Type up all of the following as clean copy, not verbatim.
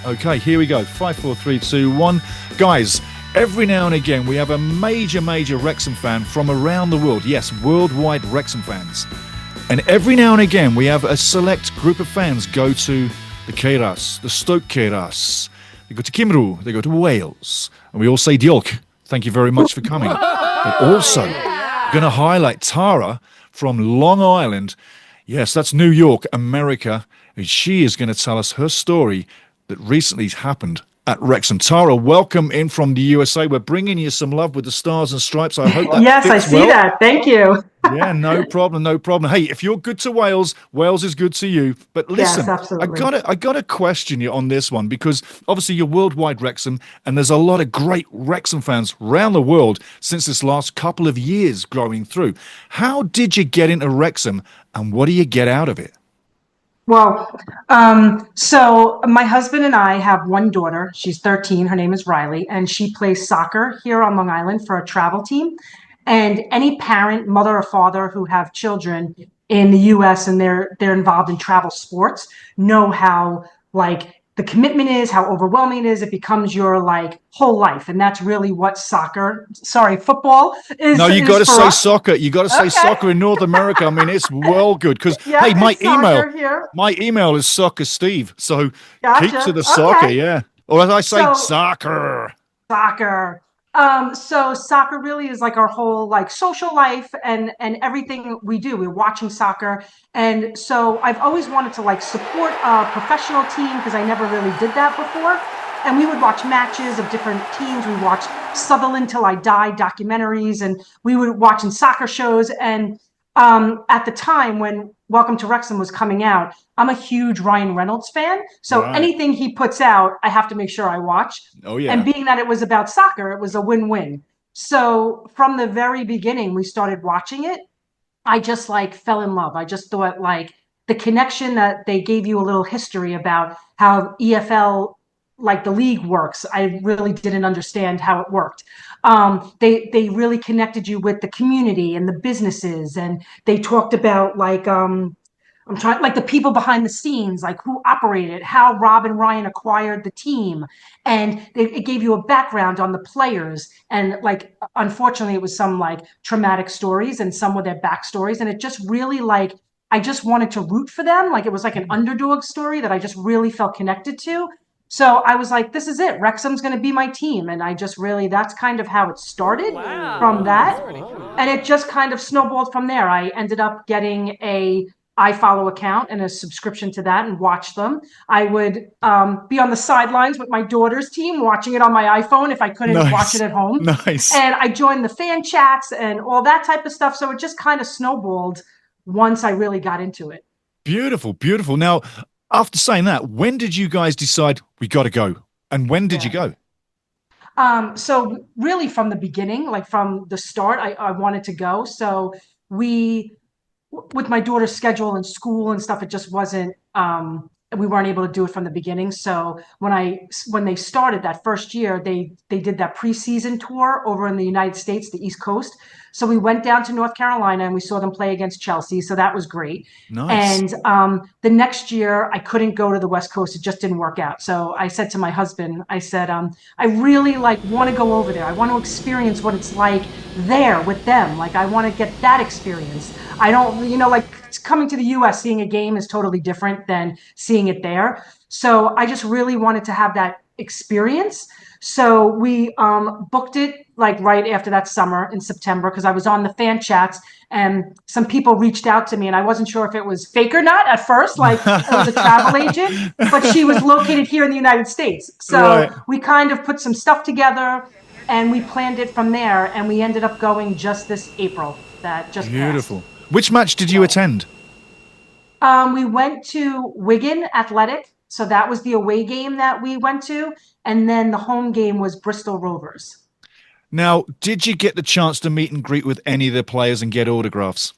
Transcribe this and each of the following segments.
Okay, here we go. 5, 4, 3, 2, 1. Guys, every now and again we have a major Wrexham fan from around the world. Yes, worldwide Wrexham fans. And every now and again we have a select group of fans go to the Keiras, the Stoke Keiras. They go to Cymru, they go to Wales. And we all say diolch. Thank you very much for coming. But also, we're going to highlight Tara from Long Island. Yes, that's New York, America. And she is going to tell us her story that recently happened at Wrexham. Tara, welcome in from the USA. We're bringing you some love with the stars and stripes. I hope that yes, fits I see well. that. Thank you. Yeah, no problem, no problem. Hey, if you're good to Wales, Wales is good to you. But listen, Yes, absolutely. I gotta question you on this one because obviously you're worldwide Wrexham, and there's a lot of great Wrexham fans around the world since this last couple of years growing through. How did you get into Wrexham, and what do you get out of it? Well, so my husband and I have one daughter. She's 13. Her name is Riley, and she plays soccer here on Long Island for a travel team. And any parent, mother or father who have children in the US and they're involved in travel sports know how like the commitment is, how overwhelming it is. It becomes your like whole life. And that's really what football No, you is got to for say us. soccer. You got to say Okay. soccer in North America. I mean, it's well good because Yeah, hey, it's soccer here. my email is soccer Steve. So keep to Gotcha. the soccer, Okay. yeah. Or as I say, So soccer. soccer. So soccer really is like our whole like social life and everything we do. We're watching soccer, and so I've always wanted to like support a professional team because I never really did that before. And we would watch matches of different teams. We watched Sutherland Till I Die documentaries, and we would watch in soccer shows. And at the time when Welcome to Wrexham was coming out, I'm a huge Ryan Reynolds fan. So Right. anything he puts out, I have to make sure I watch. Oh And yeah. being that it was about soccer, it was a win-win. So from the very beginning, we started watching it. I just like fell in love. I just thought like the connection that they gave you a little history about how EFL, like the league works. I really didn't understand how it worked. They really connected you with the community and the businesses, and they talked about like I'm trying like the people behind the scenes, like who operated, how Rob and Ryan acquired the team, and it gave you a background on the players. And like, unfortunately, it was some like traumatic stories and some with their backstories, and it just really like I just wanted to root for them. Like it was like an underdog story that I just really felt connected to. So I was like, this is it. Wrexham's going to be my team, and I just really that's kind of how it started from that, and it just kind of snowballed from there. I ended up getting a iFollow account and a subscription to that and watch them. I would be on the sidelines with my daughter's team, watching it on my iPhone if I couldn't watch it Nice. at home. Nice. And I joined the fan chats and all that type of stuff. So it just kind of snowballed once I really got into it. Beautiful, beautiful. Now, after saying that, when did you guys decide we got to go? And when did you Yeah. go? So really from the beginning, like from the start, I wanted to go. So we with my daughter's schedule and school and stuff, it just wasn't we weren't able to do it from the beginning. So when they started that first year, they did that preseason tour over in the United States, the East Coast. So we went down to North Carolina and we saw them play against Chelsea. So that was great. Nice. And the next year, I couldn't go to the West Coast. It just didn't work out. So I said to my husband, I said, I really like want to go over there. I want to experience what it's like there with them. Like I want to get that experience. I don't, like coming to the US, seeing a game is totally different than seeing it there. So I just really wanted to have that experience. So we booked it like right after that summer in September because I was on the fan chats and some people reached out to me and I wasn't sure if it was fake or not at first. Like it was a travel agent, but she was located here in the United States. So Right. we kind of put some stuff together and we planned it from there. And we ended up going just this April that just passed. Beautiful. Which match did you So attend? we went to Wigan Athletic. So that was the away game that we went to. And then the home game was Bristol Rovers. Now, did you get the chance to meet and greet with any of the players and get autographs?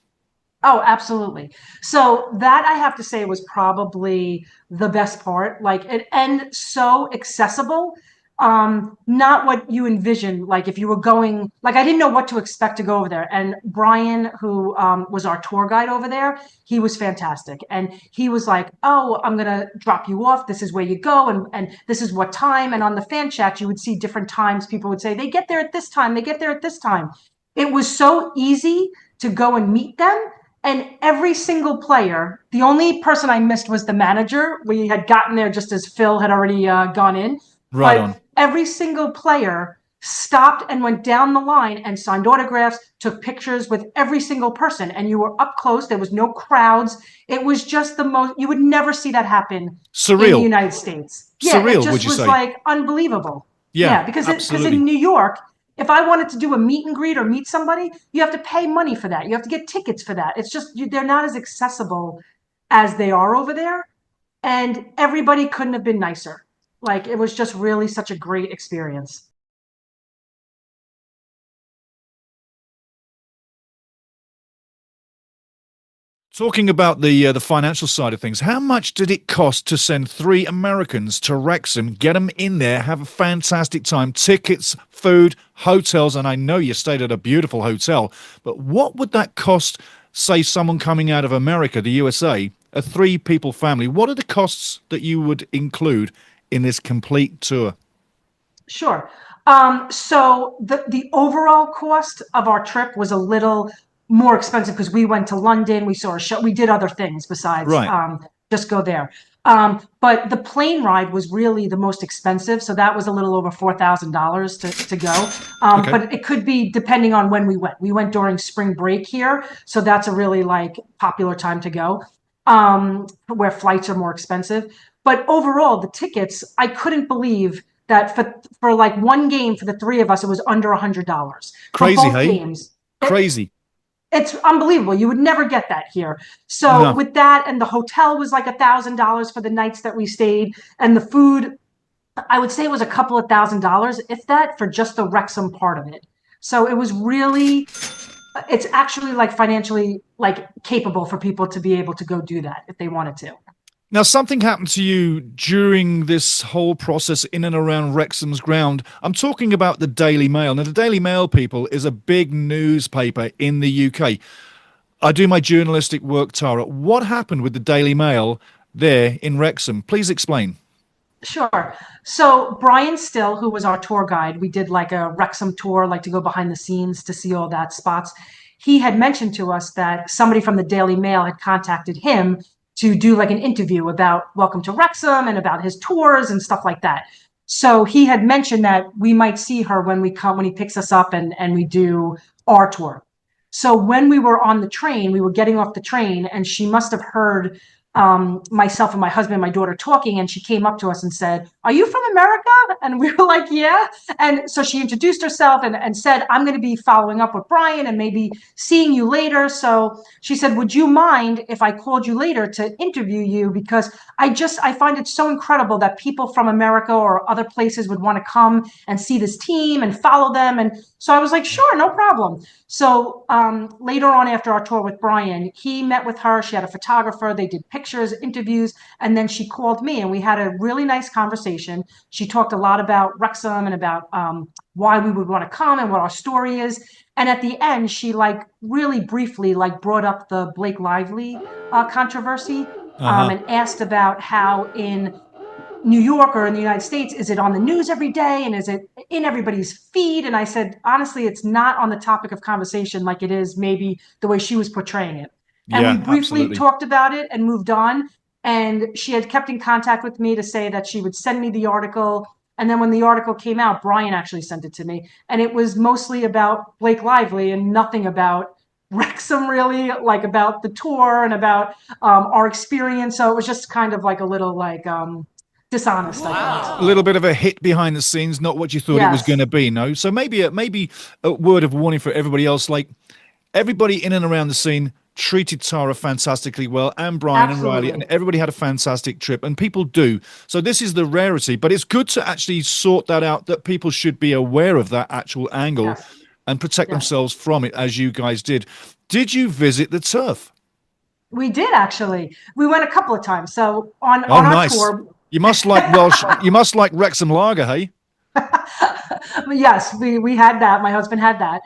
Oh, absolutely. So that I have to say was probably the best part. Like it and so accessible. Not what you envision. Like if you were going, like I didn't know what to expect to go over there. And Brian, who was our tour guide over there, he was fantastic. And he was like, "Oh, I'm gonna drop you off. This is where you go, and this is what time." And on the fan chat, you would see different times. People would say they get there at this time. They get there at this time. It was so easy to go and meet them. And every single player, the only person I missed was the manager. We had gotten there just as Phil had already gone in. Right on. But every single player stopped and went down the line and signed autographs, took pictures with every single person. And you were up close. There was no crowds. It was just the most, you would never see that happen in the Surreal. United States. Yeah, it Surreal, would just you was say? like unbelievable. Yeah, Yeah, because absolutely. in New York, if I wanted to do a meet and greet or meet somebody, you have to pay money for that. You have to get tickets for that. It's just, they're not as accessible as they are over there. And everybody couldn't have been nicer. Like it was just really such a great experience. Talking about the financial side of things, how much did it cost to send three Americans to Wrexham, get them in there, have a fantastic time, tickets, food, hotels, and I know you stayed at a beautiful hotel, but what would that cost, say, someone coming out of America, the USA, a three-people family? What are the costs that you would include in this complete tour? Sure. So the overall cost of our trip was a little more expensive because we went to London, we saw a show, we did other things besides Right. just go there. But the plane ride was really the most expensive, so that was a little over $4,000 to go. Okay. But it could be depending on when we went. We went during spring break here, so that's a really like popular time to go, where flights are more expensive. But overall, the tickets, I couldn't believe that for like one game for the three of us, it was under $100 for Crazy, both hey? games. Crazy. It's unbelievable. You would never get that here. So No. with that, and the hotel was like $1,000 for the nights that we stayed, and the food, I would say it was a couple of $1,000, if that, for just the Wrexham part of it. So it was really, it's actually like financially like capable for people to be able to go do that if they wanted to. Now, something happened to you during this whole process in and around Wrexham's ground. I'm talking about the Daily Mail. Now, the Daily Mail, people, is a big newspaper in the UK. I do my journalistic work, Tara. What happened with the Daily Mail there in Wrexham? Please explain. Sure. So Brian Still, who was our tour guide, we did like a Wrexham tour, like to go behind the scenes to see all that spots. He had mentioned to us that somebody from the Daily Mail had contacted him to do like an interview about Welcome to Wrexham and about his tours and stuff like that. So he had mentioned that we might see her when we come, when he picks us up and we do our tour. So when we were on the train, we were getting off the train, and she must have heard myself and my husband and my daughter talking, and she came up to us and said, "Are you from America?" And we were like, "Yeah." And so she introduced herself and said, "I'm going to be following up with Brian and maybe seeing you later." So she said, "Would you mind if I called you later to interview you? Because I find it so incredible that people from America or other places would want to come and see this team and follow them." And so I was like, "Sure, no problem." So later on, after our tour with Brian, he met with her. She had a photographer. They did pictures, interviews, and then she called me, and we had a really nice conversation. She talked a lot about Wrexham and about why we would want to come and what our story is. And at the end, she like really briefly like brought up the Blake Lively controversy, Uh-huh. and asked about how in New York or in the United States, is it on the news every day and is it in everybody's feed? And I said, honestly, it's not on the topic of conversation like it is maybe the way she was portraying it. And we Yeah, briefly absolutely. talked about it and moved on. And she had kept in contact with me to say that she would send me the article. And then when the article came out, Brian actually sent it to me. And it was mostly about Blake Lively and nothing about Wrexham, really, like about the tour and about our experience. So it was just kind of like a little like dishonest, I A thought. little bit of a hit behind the scenes, not what you thought it was going Yes, to be, no? So maybe a word of warning for everybody else, like everybody in and around the scene treated Tara fantastically well, and Brian and Riley, and absolutely. everybody had a fantastic trip, and people do. So this is the rarity, but it's good to actually sort that out, that people should be aware of that actual angle Yes, and protect yes. themselves from it, as you guys did. Did you visit the turf? We did actually. We went a couple of times. So Oh, on our nice. tour, You must like Welsh. You must like Wrexham lager, hey? Yes, we had that. My husband had that.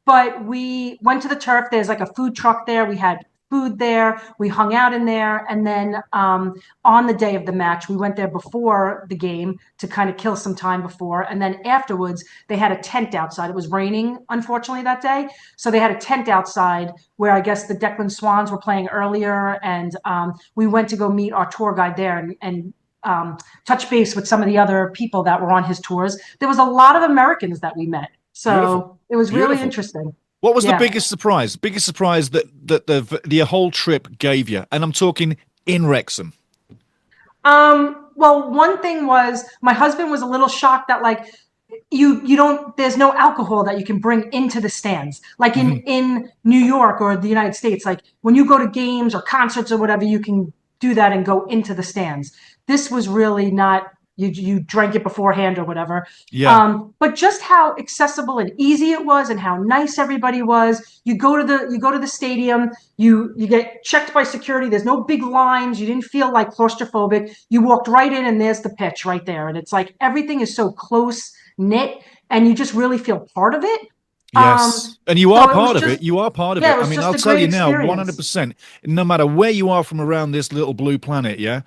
But we went to the turf. There's like a food truck there. We had food there. We hung out in there. And then on the day of the match, we went there before the game to kind of kill some time before. And then afterwards, they had a tent outside. It was raining, unfortunately, that day. So they had a tent outside where I guess the Declan Swans were playing earlier. And we went to go meet our tour guide there and touch base with some of the other people that were on his tours. There was a lot of Americans that we met. So Beautiful. it was really Beautiful. interesting. What was the Yeah. biggest surprise? Biggest surprise that the whole trip gave you? And I'm talking in Wrexham. Well, one thing was my husband was a little shocked that like you don't there's no alcohol that you can bring into the stands. Like in New York or the United States, like when you go to games or concerts or whatever, you can do that and go into the stands. This was really not you drank it beforehand or whatever. Yeah. But just how accessible and easy it was and how nice everybody was. You go to the stadium, you get checked by security. There's no big lines. You didn't feel like claustrophobic. You walked right in and there's the pitch right there. And it's like everything is so close knit and you just really feel part of it. Yes. And you are So it was part of just it. You are part of yeah, it. it I was mean, just I'll a tell great you now, experience. 100%, no matter where you are from around this little blue planet, yeah,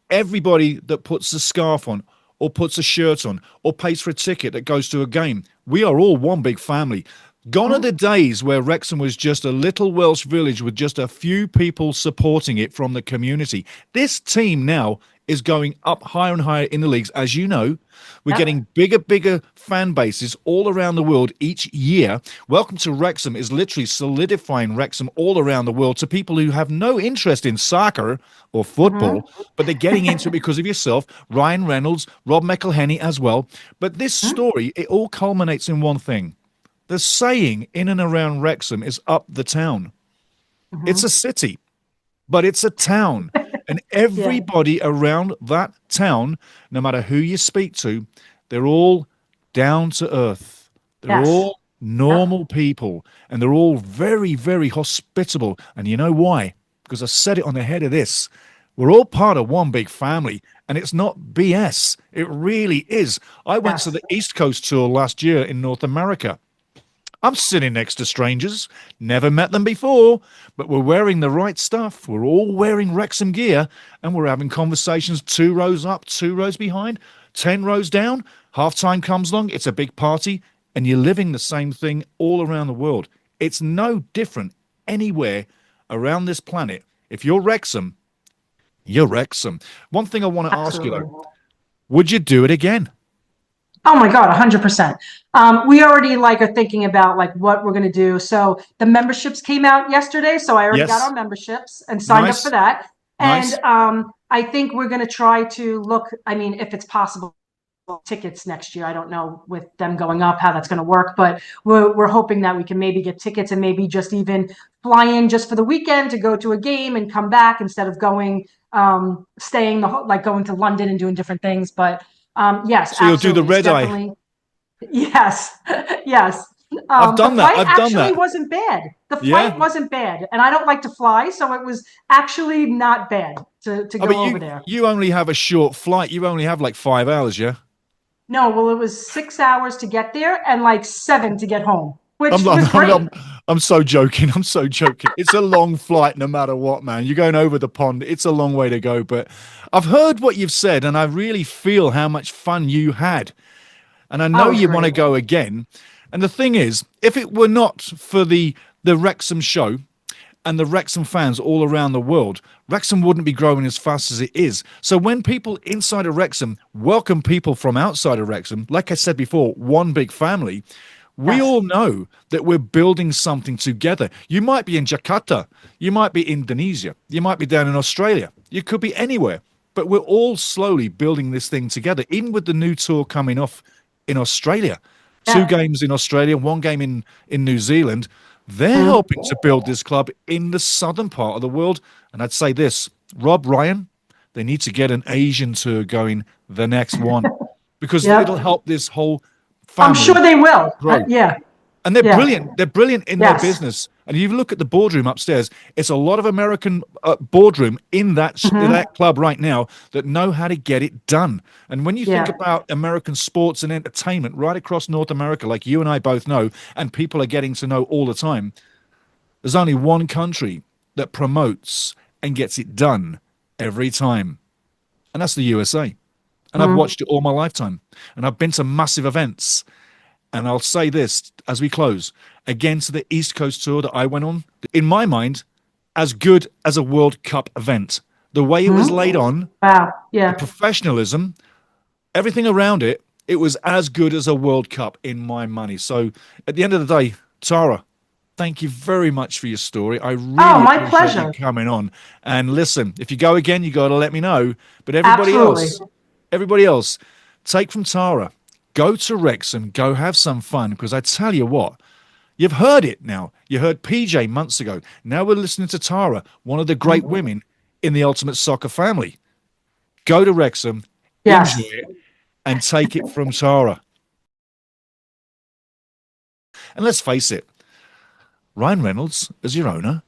everybody that puts a scarf on or puts a shirt on or pays for a ticket that goes to a game, we are all one big family. Gone are the days where Wrexham was just a little Welsh village with just a few people supporting it from the community. This team now is going up higher and higher in the leagues. As you know, we're Yep. getting bigger fan bases all around the world each year. Welcome to Wrexham is literally solidifying Wrexham all around the world to people who have no interest in soccer or football, but they're getting into it because of yourself, Ryan Reynolds, Rob McElhenney as well. But this story, it all culminates in one thing. The saying in and around Wrexham is up the town. It's a city, but it's a town. And Yeah. everybody around that town, no matter who you speak to, they're all down to earth. They're Yes. all normal people and they're all very, very hospitable. And you know why? Because I said it on the head of this. We're all part of one big family and it's not BS. It really is. I went to Yes. the East Coast tour last year in North America. I'm sitting next to strangers, never met them before, but we're wearing the right stuff. We're all wearing Wrexham gear, and we're having conversations 2 rows up, 2 rows behind, 10 rows down. Halftime comes along, it's a big party, and you're living the same thing all around the world. It's no different anywhere around this planet. If you're Wrexham, you're Wrexham. One thing I want to ask you, Absolutely. though, would you do it again? Oh my God, 100%. We already like are thinking about like what we're going to do. So the memberships came out yesterday. So I already got our Yes. memberships and signed up for Nice. that. And Nice. I think we're going to try to look, I mean, if it's possible, tickets next year. I don't know with them going up how that's going to work, but we're hoping that we can maybe get tickets and maybe just even fly in just for the weekend to go to a game and come back instead of going staying like going to London and doing different things. But yes, So you'll do the absolutely. It's red eye. definitely yes, yes. I've The done that. flight I've done actually that. wasn't bad. The Yeah. flight wasn't bad, and I don't like to fly, so it was actually not bad to Oh, go but over you there. you only have a short flight. You only have like 5 hours, yeah? No, well, it was 6 hours to get there and like 7 to get home, which I'm, was I'm, I'm, great. I'm, I'm so joking. I'm so joking. It's a long flight no matter what, man. You're going over the pond. It's a long way to go. But I've heard what you've said, and I really feel how much fun you had. And I Oh, know it was you want to great. go again. And the thing is, if it were not for the Wrexham show and the Wrexham fans all around the world, Wrexham wouldn't be growing as fast as it is. So when people inside of Wrexham welcome people from outside of Wrexham, like I said before, one big family, we Yes. all know that we're building something together. You might be in Jakarta, you might be Indonesia, you might be down in Australia, you could be anywhere, but we're all slowly building this thing together. Even with the new tour coming off in Australia, 2 Yeah. games in Australia, 1 game in New Zealand. They're Mhm. helping to build this club in the southern part of the world. And I'd say this, Rob, Ryan, they need to get an Asian tour going, the next one, because it'll Yep. help this whole I'm sure family they will. grow. Yeah. And they're Yeah. brilliant. They're brilliant in their Yes. business. And you look at the boardroom upstairs, it's a lot of American boardroom in that club right now that know how to get it done. And when you think about American sports and entertainment right across North America, like you and I both know, and people are getting to know all the time, there's only one country that promotes and gets it done every time. And that's the USA. And I've watched it all my lifetime. And I've been to massive events. And I'll say this as we close. Again, to the East Coast tour that I went on, in my mind, as good as a World Cup event. The way it was laid on, the professionalism, everything around it, it was as good as a World Cup in my money. So at the end of the day, Tara, thank you very much for your story. I really my appreciate pleasure. you coming on. And listen, if you go again, you got to let me know. But everybody else, take from Tara, go to Wrexham, go have some fun. Because I tell you what, you've heard it now. You heard PJ months ago. Now we're listening to Tara, one of the great women in the Ultimate Soccer family. Go to Wrexham, enjoy it, and take it from Tara. And let's face it, Ryan Reynolds, as your owner,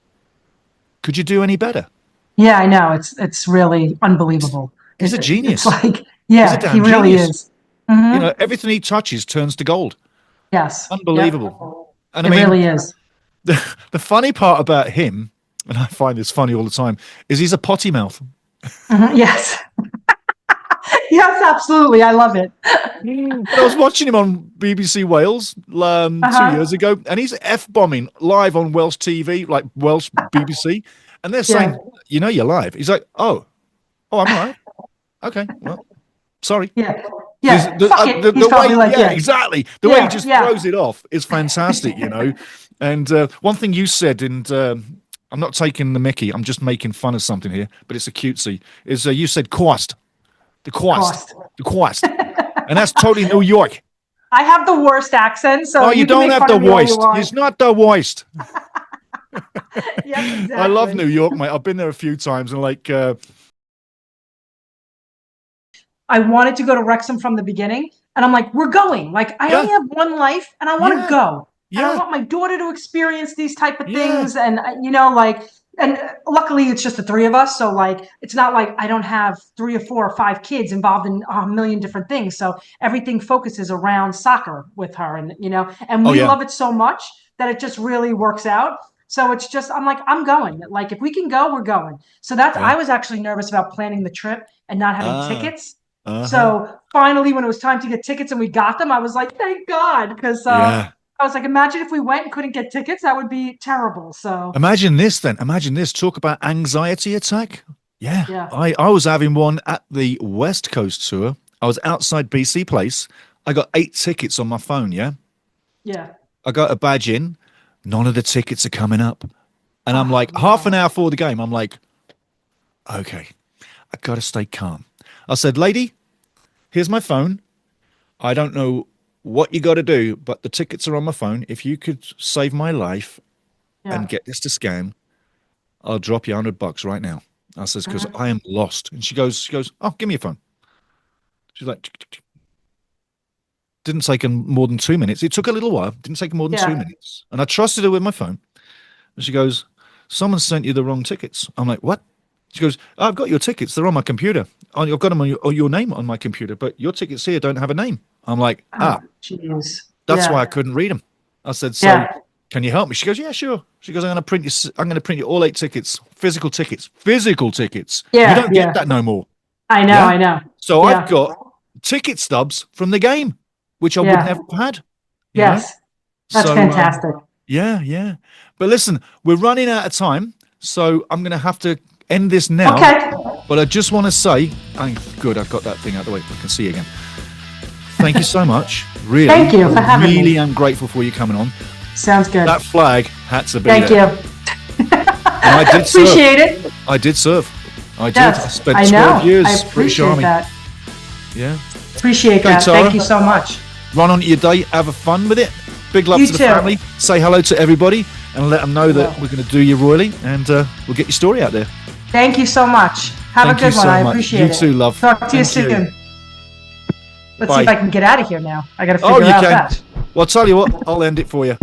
could you do any better? Yeah, I know. It's really unbelievable. He's a genius. It's like, He's a damn he really genius. is. Mm-hmm. You know, everything he touches turns to gold. Yes. Unbelievable. Yep. And it really is. The funny part about him, and I find this funny all the time, is he's a potty mouth. Yes. Yes, absolutely. I love it. I was watching him on BBC Wales 2 years ago, and he's F-bombing live on Welsh TV, like Welsh BBC, and they're saying, you know you're live. He's like, oh, I'm all right. Okay, well, sorry. Yeah. The way, exactly. The way he just throws it off is fantastic, you know. And one thing you said, and I'm not taking the mickey, I'm just making fun of something here, but it's a cutesy, is you said cost. The cost. And that's totally New York. I have the worst accent, so you don't have the worst. It's not the worst. Yes, exactly. I love New York, mate. I've been there a few times, and like I wanted to go to Wrexham from the beginning, and I'm like, we're going. Like, I only have one life, and I want to go. And I want my daughter to experience these type of things, and you know, like, and luckily it's just the three of us, so like, it's not like I don't have 3 or 4 or 5 kids involved in a million different things. So everything focuses around soccer with her, and you know, and we love it so much that it just really works out. So it's just, I'm like, I'm going. Like, if we can go, we're going. So that's, I was actually nervous about planning the trip and not having tickets. So finally, when it was time to get tickets and we got them, I was like, thank God. Because I was like, imagine if we went and couldn't get tickets, that would be terrible. So imagine this then. Imagine this. Talk about anxiety attack. Yeah. I was having one at the West Coast tour. I was outside BC Place. I got 8 tickets on my phone. Yeah. I got a badge in. None of the tickets are coming up. And I'm like, half an hour before the game, I'm like, okay, I got to stay calm. I said, lady, here's my phone. I don't know what you got to do, but the tickets are on my phone. If you could save my life and get this to scan, I'll drop you $100 right now. I says, because I am lost. And she goes, oh, give me your phone. She's like, didn't take more than 2 minutes. It took a little while. Didn't take more than 2 minutes. And I trusted her with my phone. And she goes, someone sent you the wrong tickets. I'm like, what? She goes, I've got your tickets. They're on my computer. I've got them on your name on my computer, but your tickets here don't have a name. I'm like, geez. That's why I couldn't read them. I said, so can you help me? She goes, yeah, sure. She goes, I'm going to print you all 8 tickets, physical tickets. Yeah, you don't get that no more. I know. So I've got ticket stubs from the game, which I wouldn't have had. Yes. That's fantastic. Yeah. But listen, we're running out of time, so I'm going to have to end this now. Okay. But I just want to say, good, I've got that thing out of the way. I can see you again. Thank you so much. Really. Thank you for having me. Really am grateful for you coming on. Sounds good. That flag had to be Thank there. you. And I did Appreciate it. I did serve. I did. Yes, I spent 12 years British Army. That. Yeah. Appreciate that. Tara, thank you so much. Run on to your day. Have a fun with it. Big love to the family. Say hello to everybody and let them know that we're going to do you royally, and we'll get your story out there. Thank you so much. Have a good one. I appreciate it. You too, love. Talk to you soon. Let's see if I can get out of here now. I got to figure out that. Well, I'll tell you what. I'll end it for you.